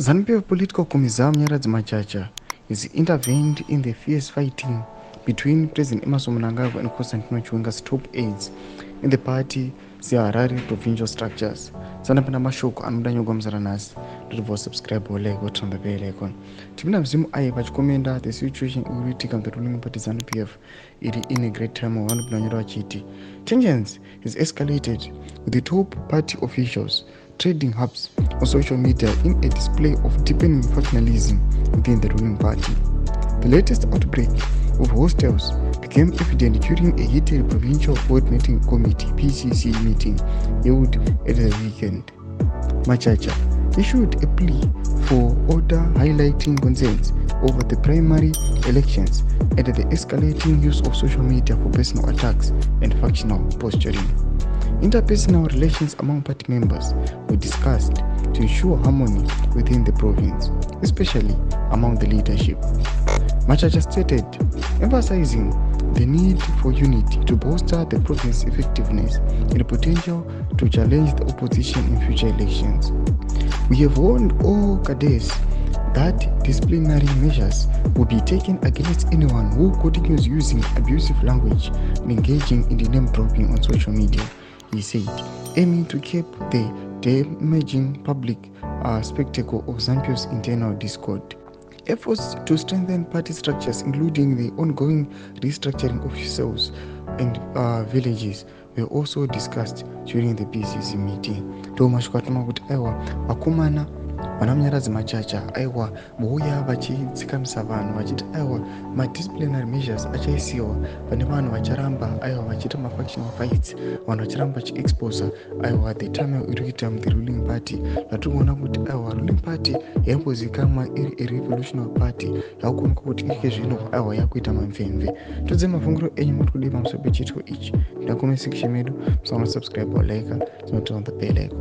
ZANU-PF political commissar Munyaradzi Machacha is intervened in the fierce fighting between President Emmerson Mnangagwa and Constantino Chiwenga's top aides in the party Harare provincial structures. Sanapenda mashoko anoda nyogwa muzaranasi ndiri subscribe like turn the bell icon. Tipinda mzimu ayi pachikomenda the situation iriitika in the ruling party ZANU-PF iri in a great time vanopinda vachiti tensions is escalated with the top party officials trading hubs on social media in a display of deepening factionalism within the ruling party. The latest outbreak of hostels became evident during a heated provincial coordinating committee PCC meeting held at the weekend. Machacha issued a plea for order highlighting concerns over the primary elections and the escalating use of social media for personal attacks and factional posturing. Interpersonal relations among party members were discussed to ensure harmony within the province, especially among the leadership. Machacha stated, emphasizing the need for unity to bolster the province's effectiveness and the potential to challenge the opposition in future elections. We have warned all cadres that disciplinary measures will be taken against anyone who continues using abusive language and engaging in the name-dropping on social media, he said, aiming to keep the damaging public spectacle of ZANU-PF's internal discord. Efforts to strengthen party structures, including the ongoing restructuring of cells and villages, were also discussed during the PCC meeting. Tomashukatuma kuti aiwa vakomana vana Munyaradzi Machacha aiwa vouya vachidzikamisa vanhu vachiti aiwa madisciplinary measures achaisiwa pane vanhu vacharamba aiwa vachiita mafactional fights, vanhu vachiramba vachiexposa aiwa the turmoil iri kuita muthe ruling party. Vatiri kuona kuti aiwa ruling party yaimbozivikanwa iri a-revolutionary party yakuoneka kuti ike zvino aiwa yakuita mamvemve. Todze mafungiro enyu muri kudii pamusoro pechitiko ichi. Ndakume section medu musaona subscribe or like, turn on the bell icon.